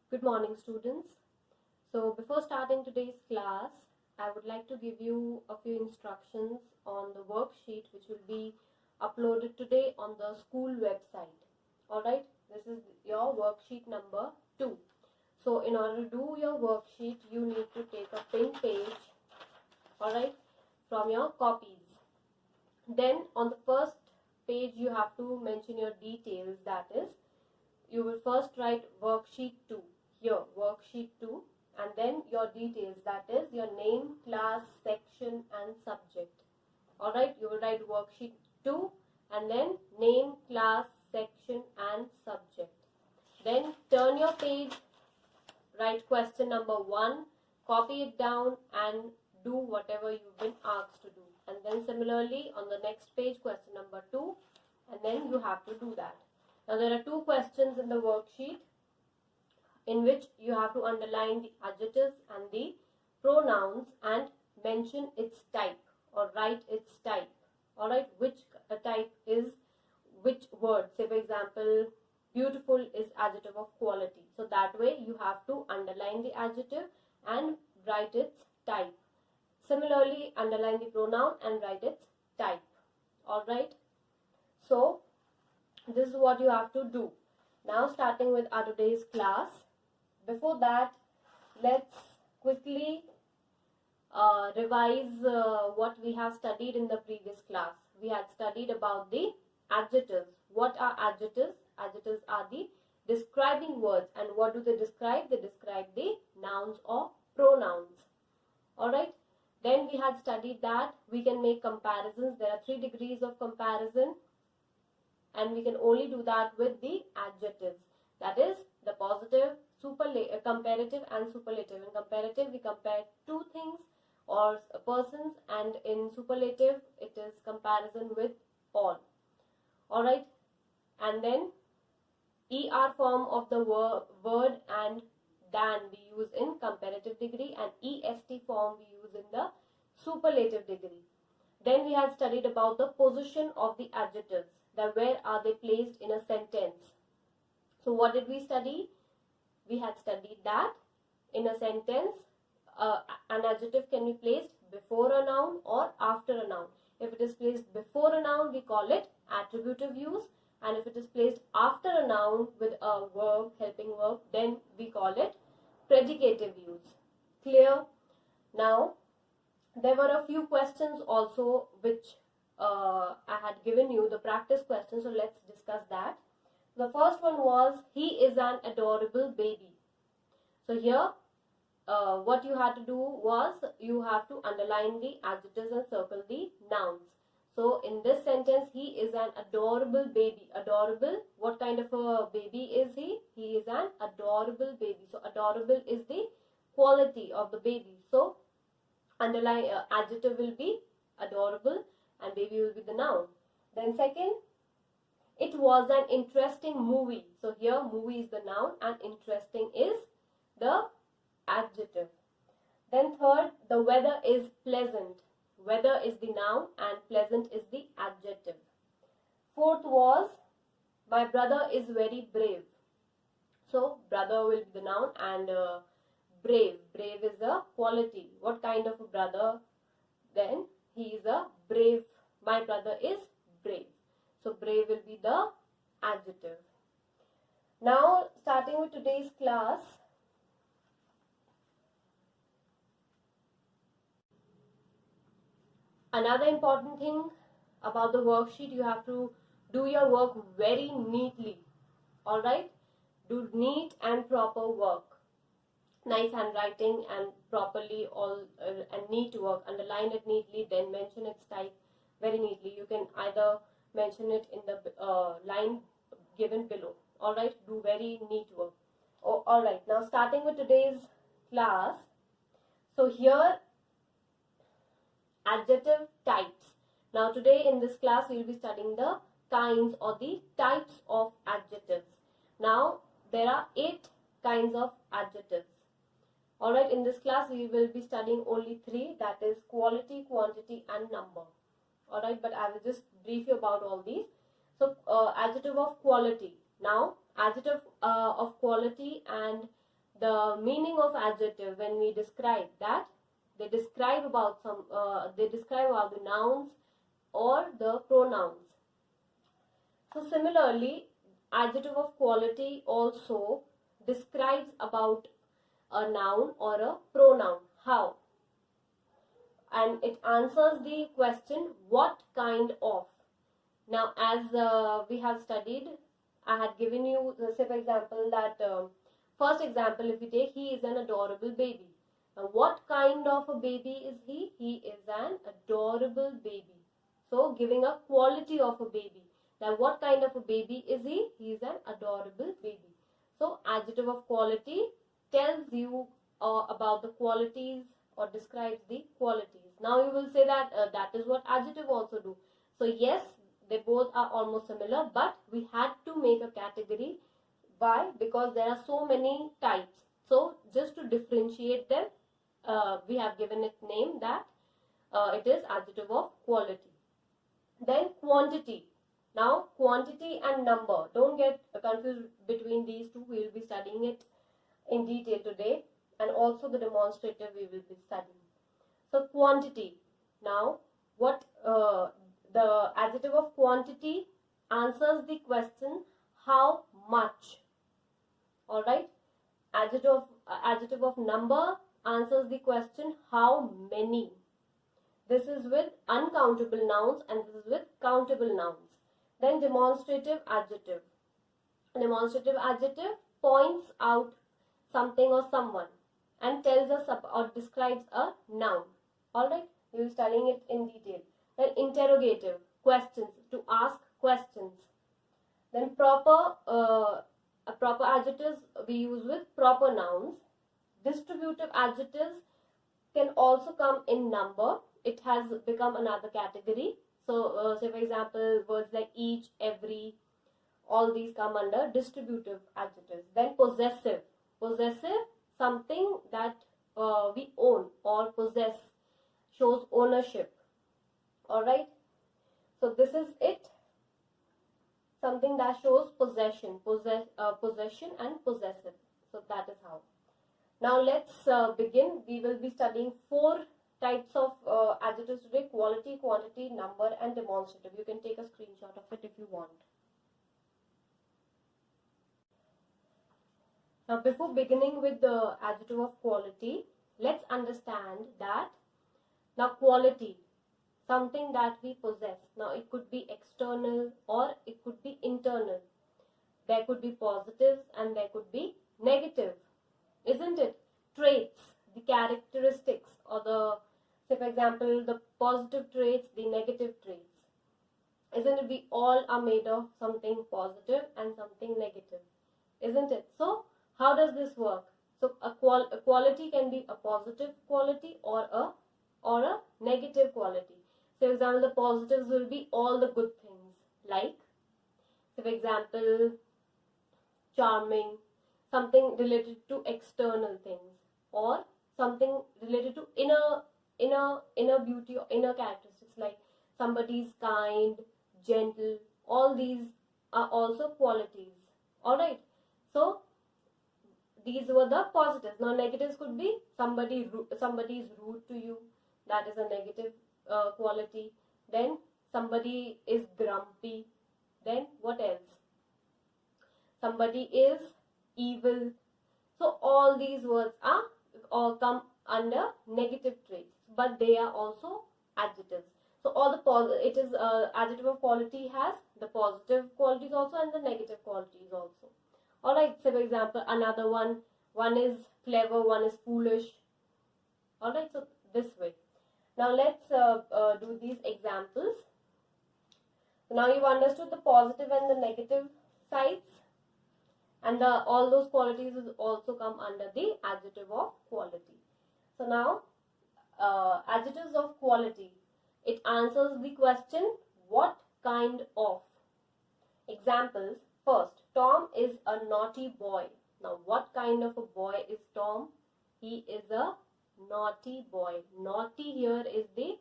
Good morning, students. So before starting today's class, I would like to give you a few instructions on the worksheet which will be uploaded today on the school website. Alright, this is your worksheet number 2. So in order to do your worksheet, you need to take a pin page, alright, from your copies. Then on the first page you have to mention your details, that is, you will first write worksheet 2 here, worksheet 2, and then your details, that is your name, class, section and subject. Alright, you will write worksheet 2 and then name, class, section and subject. Then turn your page, write question number 1, copy it down and do whatever you've been asked to do. And then similarly on the next page, question number 2, and then you have to do that. Now there are 2 questions in the worksheet in which you have to underline the adjectives and the pronouns and mention its type or write its type. Alright, which type is which word. Say for example, beautiful is adjective of quality. So that way you have to underline the adjective and write its type. Similarly, underline the pronoun and write its type. Alright, so this is what you have to do. Now starting with our today's class. Before that, let's quickly revise what we have studied in the previous class. We had studied about the adjectives. What are adjectives? Adjectives are the describing words. And what do they describe? They describe the nouns or pronouns. Alright. Then we had studied that we can make comparisons. There are 3 degrees of comparison. And we can only do that with the adjectives. That is the positive, comparative and superlative. In comparative, we compare 2 things or persons, and in superlative, it is comparison with all. Alright, and then ER form of the word and than we use in comparative degree, and EST form we use in the superlative degree. Then we had studied about the position of the adjectives, that where are they placed in a sentence. So what did we study? We had studied that in a sentence, an adjective can be placed before a noun or after a noun. If it is placed before a noun, we call it attributive use, and if it is placed after a noun with a verb, helping verb, then we call it predicative use. Clear? Now, there were a few questions also which I had given you, the practice questions, so let's discuss that. The first one was, he is an adorable baby. So here, what you had to do was, you have to underline the adjectives and circle the nouns. So in this sentence, he is an adorable baby. Adorable, what kind of a baby is he? He is an adorable baby. So adorable is the quality of the baby. So underline adjective will be adorable and baby will be the noun. Then second, it was an interesting movie. So here movie is the noun and interesting is the adjective. Then third, the weather is pleasant. Weather is the noun and pleasant is the adjective. Fourth was, my brother is very brave. So brother will be the noun and brave. Brave is the quality. What kind of a brother? Then he is a brave. My brother is brave. So brave will be the adjective. Now starting with today's class, another important thing about the worksheet, you have to do your work very neatly. Alright? Do neat and proper work. Nice handwriting and properly and neat work. Underline it neatly, then mention its type very neatly. You can either mention it in the line given below. Alright, do very neat work. Alright, now starting with today's class. So here, adjective types. Now today in this class we will be studying the kinds or the types of adjectives. Now there are 8 kinds of adjectives. Alright, in this class we will be studying only 3, that is quality, quantity and number. Alright, but I will just brief you about all these. So adjective of quality. Now adjective of quality and the meaning of adjective when we describe that, they describe about the nouns or the pronouns. So similarly, adjective of quality also describes about a noun or a pronoun. How? And it answers the question what kind of. Now, as we have studied, I had given you, say for example, that first example, if we take, he is an adorable baby. Now, what kind of a baby is he? He is an adorable baby. So, giving a quality of a baby. Now, what kind of a baby is he? He is an adorable baby. So, adjective of quality tells you about the qualities or describes the qualities. Now, you will say that that is what adjective also do. So, yes, they both are almost similar, but we had to make a category. Why? Because there are so many types. So, just to differentiate them, we have given it name that it is adjective of quality. Then quantity. Now, quantity and number. Don't get confused between these two. We will be studying it in detail today, and also the demonstrative we will be studying. So, quantity. Now, what the adjective of quantity answers the question how much. All right. Adjective of number answers the question how many. This is with uncountable nouns and this is with countable nouns. Then demonstrative adjective. Demonstrative adjective points out something or someone and tells us or describes a noun. All right. We will be studying it in detail. Then interrogative, questions, to ask questions. Then proper adjectives we use with proper nouns. Distributive adjectives can also come in number. It has become another category. So, say for example, words like each, every, all these come under distributive adjectives. Then possessive. Possessive, something that we own or possess, shows ownership. Alright, so this is it, something that shows possession, possession and possessive. So that is how. Now let's begin. We will be studying 4 types of adjectives today: quality, quantity, number and demonstrative. You can take a screenshot of it if you want. Now before beginning with the adjective of quality, let's understand that now quality, something that we possess. Now it could be external or it could be internal. There could be positives and there could be negative, isn't it? Traits, the characteristics, or the, say for example, the positive traits, the negative traits. Isn't it? We all are made of something positive and something negative, isn't it? So how does this work? So a quality can be a positive quality or a negative quality. So, for example, the positives will be all the good things, like, so for example, charming, something related to external things, or something related to inner beauty or inner characteristics, like somebody is kind, gentle. All these are also qualities. All right. So these were the positives. Now negatives could be somebody is rude to you. That is a negative quality. Then somebody is grumpy. Then what else? Somebody is evil. So all these words are all come under negative traits, but they are also adjectives. So all the it is adjective of quality has the positive qualities also and the negative qualities also. All right. So for example, another one is clever, one is foolish. All right. So this way. Now let's do these examples. So now you've understood the positive and the negative sides, and all those qualities will also come under the adjective of quality. So now adjectives of quality, it answers the question what kind of. Examples. First, Tom is a naughty boy. Now what kind of a boy is Tom? He is a naughty boy. Naughty here is the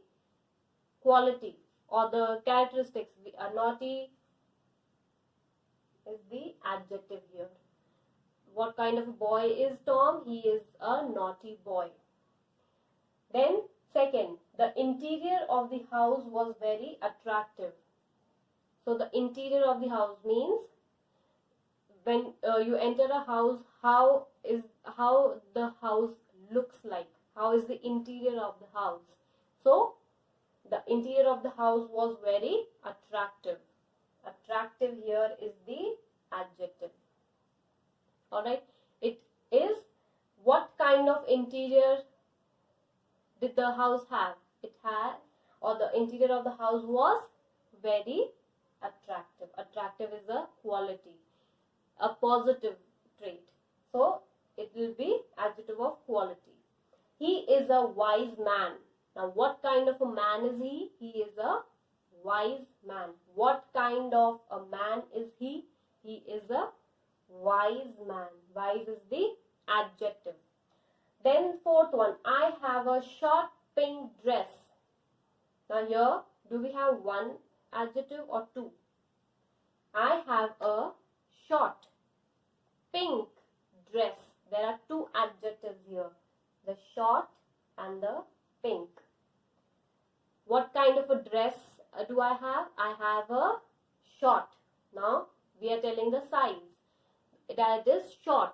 quality or the characteristics. Naughty is the adjective here. What kind of a boy is Tom? He is a naughty boy. Then second, the interior of the house was very attractive. So the interior of the house means when you enter a house, how the house looks like, how is the interior of the house. So the interior of the house was very attractive. Attractive here is the adjective. Alright, it is what kind of interior did the house have? It had, or the interior of the house was very attractive. Attractive is a quality, a positive trait. So it will be adjective of quality. He is a wise man. Now what kind of a man is he? He is a wise man. What kind of a man is he? He is a wise man. Wise is the adjective. Then fourth one, I have a short pink dress. Now here, do we have one adjective or two? I have a short pink dress. There are two adjectives here, the short and the pink. What kind of a dress do I have? I have a short. Now we are telling the size. That is short.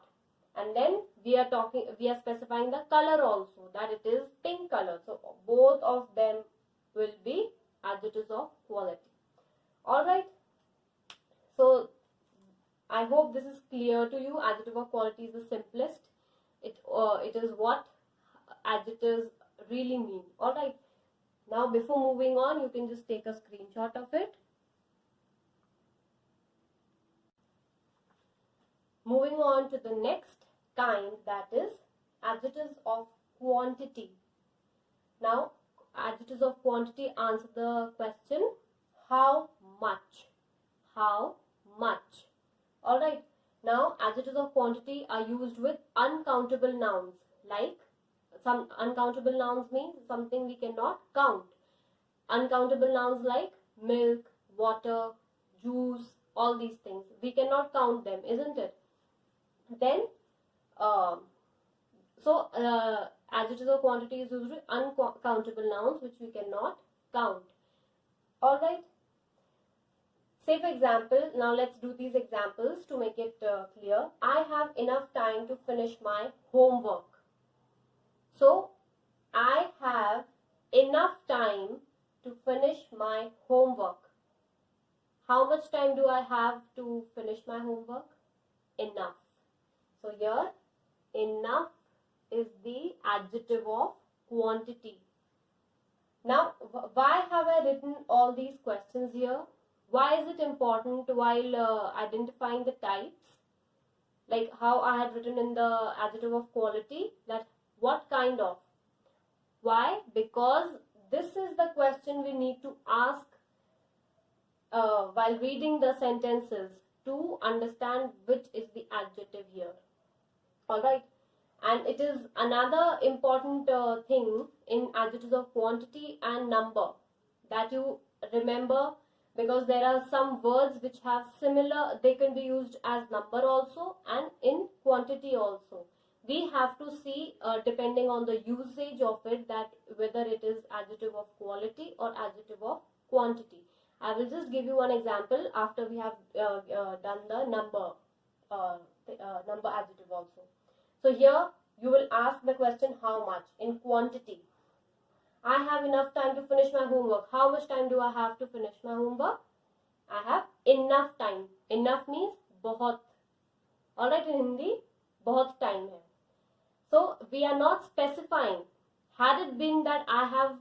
And then we are specifying the color also, that it is pink color. So both of them will be adjectives of quality. Alright. So I hope this is clear to you. Adjective of quality is the simplest. It is what adjectives really mean. Alright. Now before moving on, you can just take a screenshot of it. Moving on to the next kind, that is adjectives of quantity. Now adjectives of quantity answer the question how much. How much. Alright. Now adjectives of quantity are used with uncountable nouns. Like some uncountable nouns means something we cannot count. Uncountable nouns like milk, water, juice, all these things. We cannot count them, isn't it? Then adjectives of quantity is used with uncountable nouns which we cannot count. Alright. Say for example, now let's do these examples to make it clear. I have enough time to finish my homework. So I have enough time to finish my homework. How much time do I have to finish my homework? Enough. So here, enough is the adjective of quantity. Now, why have I written all these questions here? Why is it important while identifying the types? Like how I had written in the adjective of quality, that what kind of? Why? Because this is the question we need to ask while reading the sentences to understand which is the adjective here. Alright, and it is another important thing in adjectives of quantity and number that you remember, because there are some words which have similar, they can be used as number also and in quantity also. We have to see depending on the usage of it, that whether it is adjective of quality or adjective of quantity. I will just give you one example after we have done the number adjective also. So here you will ask the question how much in quantity. I have enough time to finish my homework. How much time do I have to finish my homework? I have enough time. Enough means बहुत. Alright, in Hindi, बहुत time hai. So we are not specifying. Had it been that I have,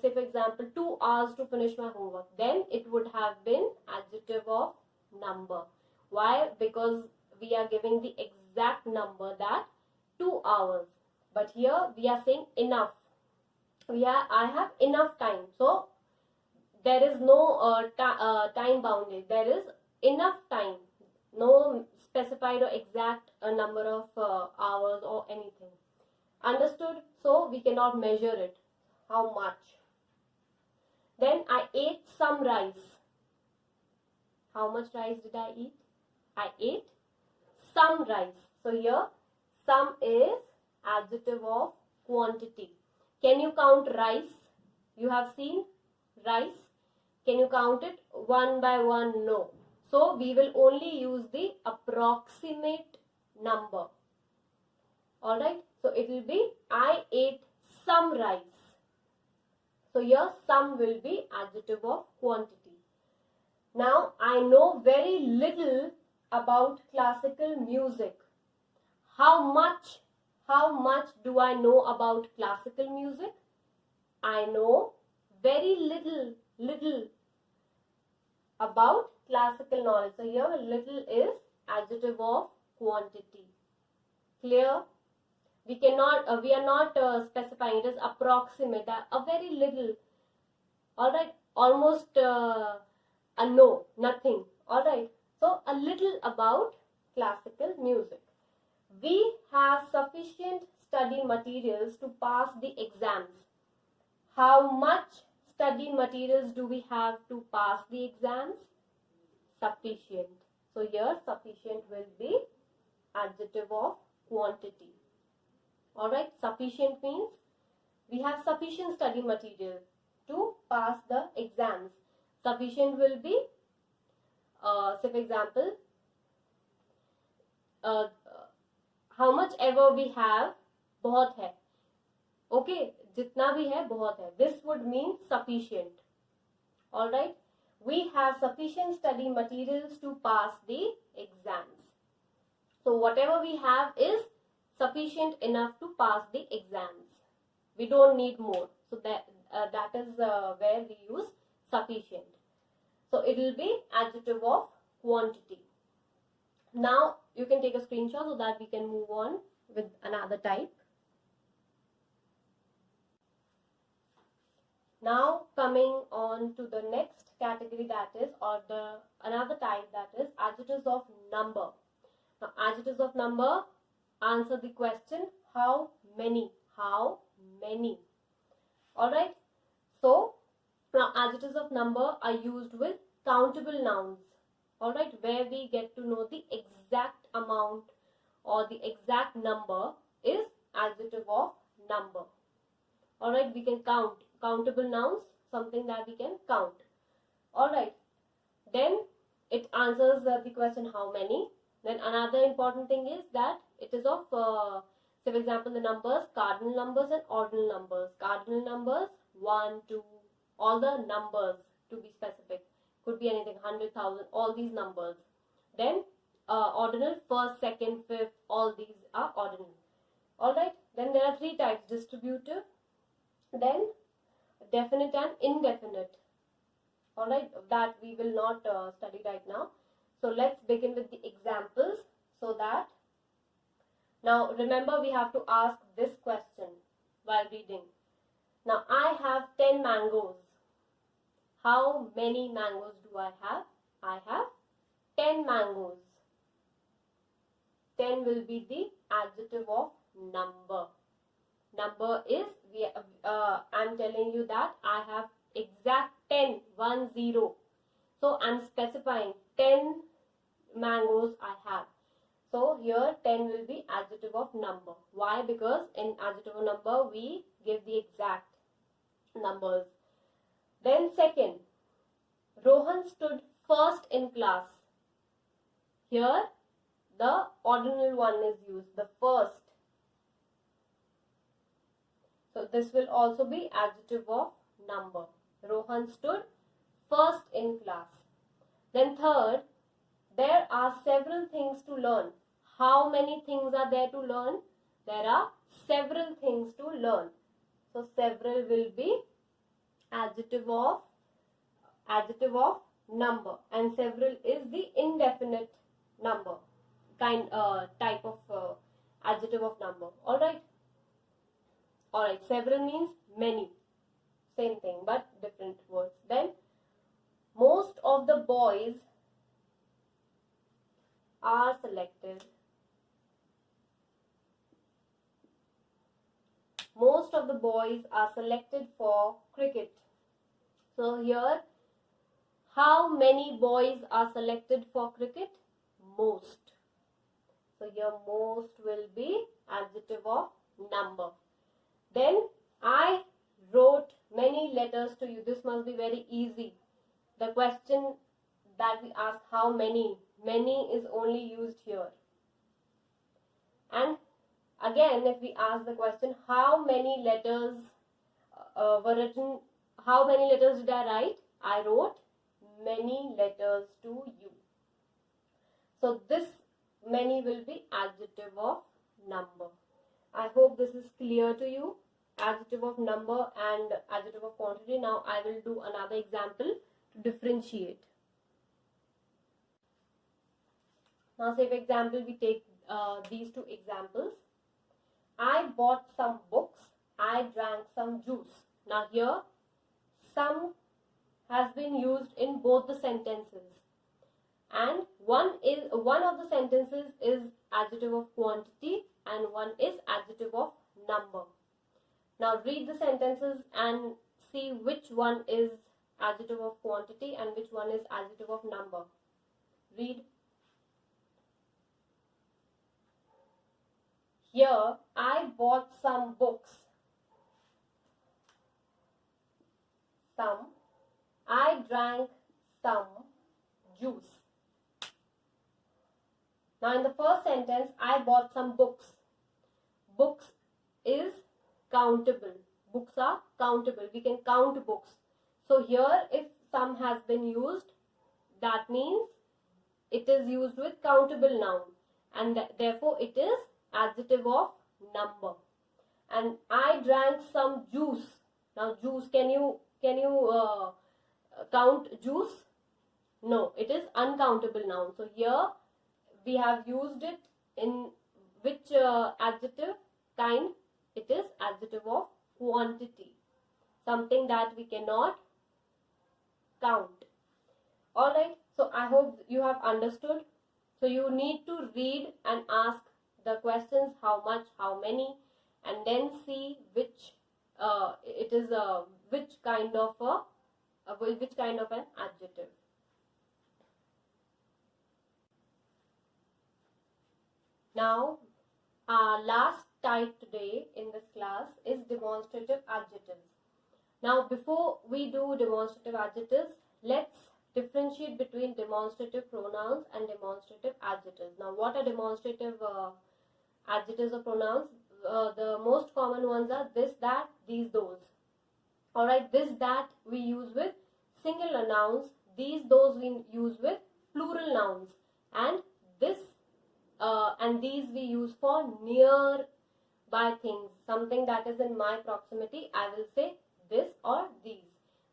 say for example, 2 hours to finish my homework, then it would have been adjective of number. Why? Because we are giving the exact number, that 2 hours. But here we are saying enough. I have enough time. So there is no time bounded. There is enough time. No specified or exact number of hours or anything. Understood? So we cannot measure it. How much? Then I ate some rice. How much rice did I eat? I ate some rice. So here some is adjective of quantity. Can you count rice? You have seen rice. Can you count it one by one? No. So we will only use the approximate number. Alright. So it will be I ate some rice. So here some will be adjective of quantity. Now I know very little about classical music. How much do I know about classical music? I know very little about classical knowledge. So here little is adjective of quantity. Clear? We are not specifying. It is approximate, a very little. Alright, almost a no, nothing. Alright, so a little about classical music. We have sufficient study materials to pass the exams. How much study materials do we have to pass the exams? Sufficient. So here sufficient will be adjective of quantity. Alright, sufficient means we have sufficient study material to pass the exams. Sufficient will be, say for example, how much ever we have, बहुत है. Okay, जितना भी है बहुत है. This would mean sufficient. Alright, we have sufficient study materials to pass the exams. So whatever we have is sufficient enough to pass the exams. We don't need more. So that is where we use sufficient. So it will be adjective of quantity. Now you can take a screenshot so that we can move on with another type. Now coming on to the next category, that is, or another type, that is adjectives of number. Now adjectives of number answer the question how many. How many? Alright. So now adjectives of number are used with countable nouns. Alright, where we get to know the exact amount or the exact number is adjective of number. Alright, we can count. Countable nouns, something that we can count. Alright, then it answers the question how many. Then another important thing is that it is of, say for example, the numbers, cardinal numbers and ordinal numbers. Cardinal numbers, 1, 2, all the numbers to be specific. Could be anything, 100,000, all these numbers. Then ordinal, first, second, fifth, all these are ordinal. Alright, then there are three types, distributive, then definite and indefinite. Alright, that we will not study right now. So let's begin with the examples, so that now remember we have to ask this question while reading. Now I have 10 mangoes. How many mangoes do I have? I have 10 mangoes. 10 will be the adjective of number. Number is, I'm telling you that I have exact 10, 1, 0. So I'm specifying 10 mangoes I have. So here 10 will be adjective of number. Why? Because in adjective of number we give the exact numbers. Then second, Rohan stood first in class. Here the ordinal one is used, the first. So this will also be adjective of number. Rohan stood first in class. Then third, there are several things to learn. How many things are there to learn? There are several things to learn. So several will be adjective of number, and several is the indefinite number type of adjective of number. Alright, several means many, same thing but different words. Then most of the boys are selected. Most of the boys are selected for cricket. So here, how many boys are selected for cricket? Most. So here most will be adjective of number. Then I wrote many letters to you. This must be very easy. The question that we ask, how many? Many is only used here. And again, if we ask the question, how many letters were written, how many letters did I write? I wrote many letters to you. So this many will be adjective of number. I hope this is clear to you. Adjective of number and adjective of quantity. Now I will do another example to differentiate. Now say for example, we take these two examples. I bought some books. I drank some juice. Now here some has been used in both the sentences, and one of the sentences is adjective of quantity and one is adjective of number. Now read the sentences and see which one is adjective of quantity and which one is adjective of number. Read. Here I bought some books. Some. I drank some juice. Now in the first sentence, I bought some books. Books is countable. Books are countable. We can count books. So here if some has been used, that means it is used with countable noun, and therefore it is adjective of number. And I drank some juice. Now juice, can you count juice? No, it is uncountable noun. So here we have used it in which adjective kind? It is adjective of quantity, something that we cannot count. Alright, so I hope you have understood. So you need to read and ask the questions, how much, how many, and then see which it is which kind of an adjective. Now our last type today in this class is demonstrative adjectives. Now before we do demonstrative adjectives, let's differentiate between demonstrative pronouns and demonstrative adjectives. Now what are demonstrative adjectives or pronouns? The most common ones are this, that, these, those. Alright, this, that we use with singular nouns, these, those we use with plural nouns, and this and these we use for nearby things. Something that is in my proximity, I will say this or these.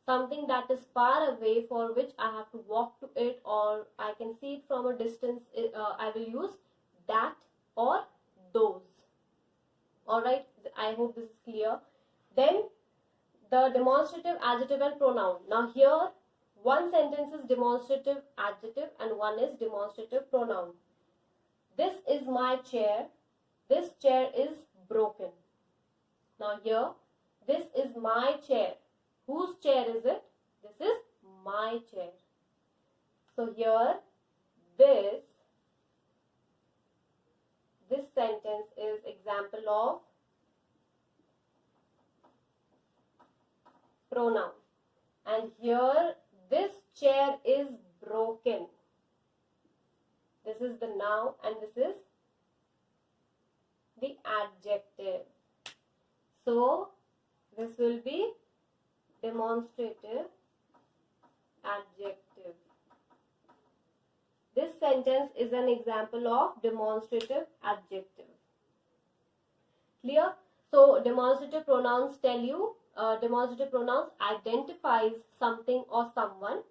Something that is far away, for which I have to walk to it or I can see it from a distance, I will use that or those. Alright, I hope this is clear. Then the demonstrative adjective and pronoun. Now here one sentence is demonstrative adjective and one is demonstrative pronoun. This is my chair. This chair is broken. Now here, this is my chair. Whose chair is it? This is my chair. So here, this sentence is example of pronoun. And here, this chair is broken. This is the noun and this is the adjective. So this will be demonstrative adjective. This sentence is an example of demonstrative adjective. Clear? So demonstrative pronouns tell you, demonstrative pronouns identifies something or someone,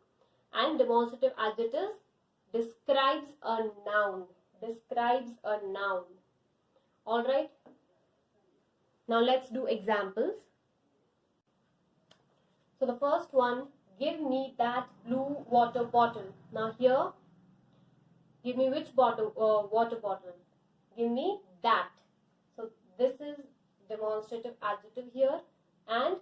and demonstrative adjectives describes a noun. Describes a noun. Alright. Now let's do examples. So the first one, give me that blue water bottle. Now here, give me which water bottle? Give me that. So this is demonstrative adjective here. And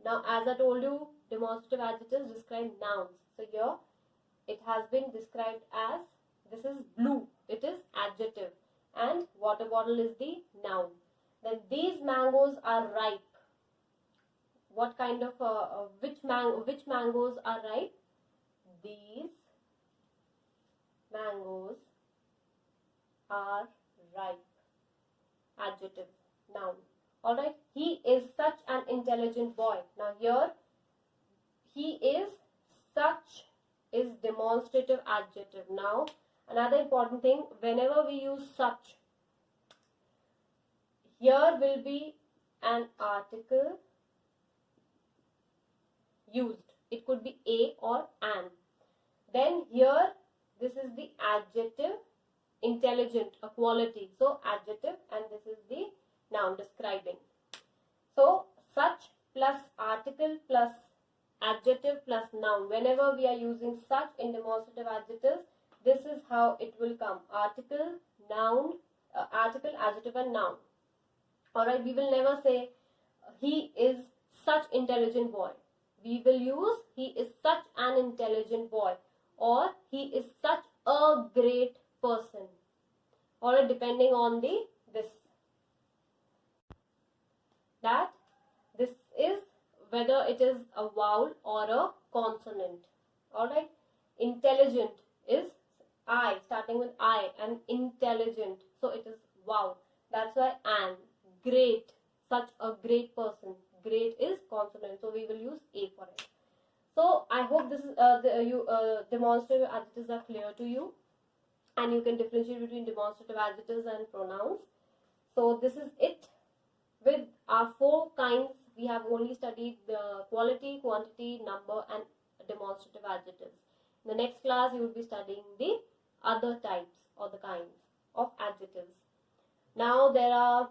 now as I told you, demonstrative adjectives describe nouns. So here it has been described as, this is blue. It is adjective. and water bottle is the noun. Then these mangoes are ripe. What kind of which mangoes are ripe? These mangoes are ripe. Adjective, noun. All right. He is such an intelligent boy. Now here, he is such is demonstrative adjective. Now another important thing, whenever we use such, here will be an article used. It could be a or an. Then here, this is the adjective, intelligent, a quality. So adjective, and this is the noun describing. So such plus article plus adjective plus noun. Whenever we are using such in demonstrative adjectives, this is how it will come: article, noun, article, adjective, and noun. All right. We will never say he is such intelligent boy. We will use he is such an intelligent boy, or he is such a great person. All right. Depending on this is whether it is a vowel or a consonant. All right. Intelligent is I, starting with I, and intelligent, so it is vowel. That's why an. Great, such a great person. Great is consonant, so we will use a for it. So I hope this is demonstrative adjectives are clear to you, and you can differentiate between demonstrative adjectives and pronouns. So this is it. With our 4 kinds, we have only studied the quality, quantity, number, and demonstrative adjectives. In the next class, you will be studying the other types or the kinds of adjectives. Now there are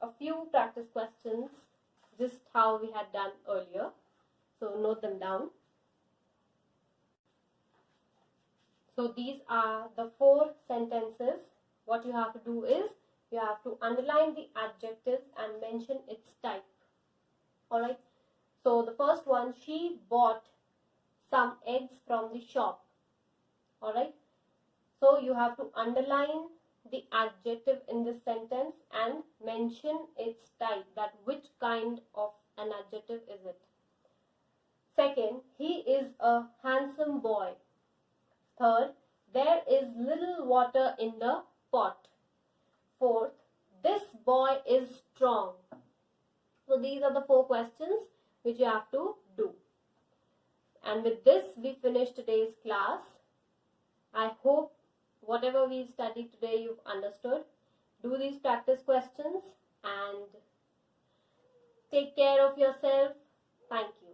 a few practice questions, just how we had done earlier. So note them down. So these are the 4 sentences. What you have to do is, you have to underline the adjectives and mention its type. Alright. So the first one, she bought some eggs from the shop. Alright. So you have to underline the adjective in this sentence and mention its type, that which kind of an adjective is it. Second, he is a handsome boy. Third, there is little water in the pot. Fourth, this boy is strong. So these are the 4 questions which you have to do. And with this, we finish today's class. I hope whatever we studied today you've understood. Do these practice questions and take care of yourself. Thank you.